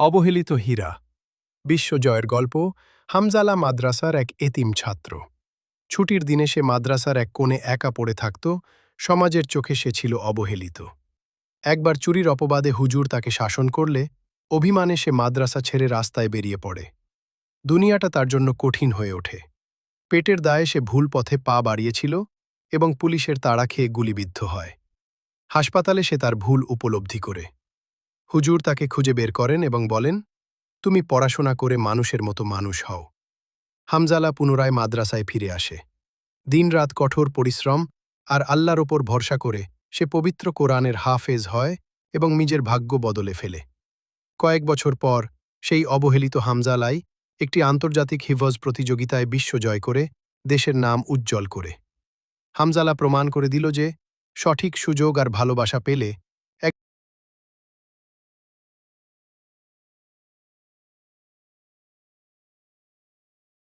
অবহেলিত হীরা বিশ্বজয়ের গল্প হামজালা মাদ্রাসার এক এতিম ছাত্র। ছুটির দিনে সে মাদ্রাসার এক কোণে একা পড়ে থাকত। সমাজের চোখে সে ছিল অবহেলিত। একবার চুরির অপবাদে হুজুর তাকে শাসন করলে অভিমানে সে মাদ্রাসা ছেড়ে রাস্তায় বেরিয়ে পড়ে। দুনিয়াটা তার জন্য কঠিন হয়ে ওঠে। পেটের দায়ে সে ভুল পথে পা বাড়িয়েছিল এবং পুলিশের তাড়া খেয়ে গুলিবিদ্ধ হয়। হাসপাতালে সে তার ভুল উপলব্ধি করে। হুজুর তাকে খুঁজে বের করেন এবং বলেন, তুমি পড়াশোনা করে মানুষের মতো মানুষ হও। হামজালা পুনরায় মাদ্রাসায় ফিরে আসে। দিনরাত কঠোর পরিশ্রম আর আল্লাহর ওপর ভরসা করে সে পবিত্র কোরআনের হাফেজ হয় এবং নিজের ভাগ্য বদলে ফেলে। কয়েক বছর পর সেই অবহেলিত হামজালাই একটি আন্তর্জাতিক হিফজ প্রতিযোগিতায় বিশ্ব জয় করে দেশের নাম উজ্জ্বল করে। হামজালা প্রমাণ করে দিল যে সঠিক সুযোগ আর ভালোবাসা পেলে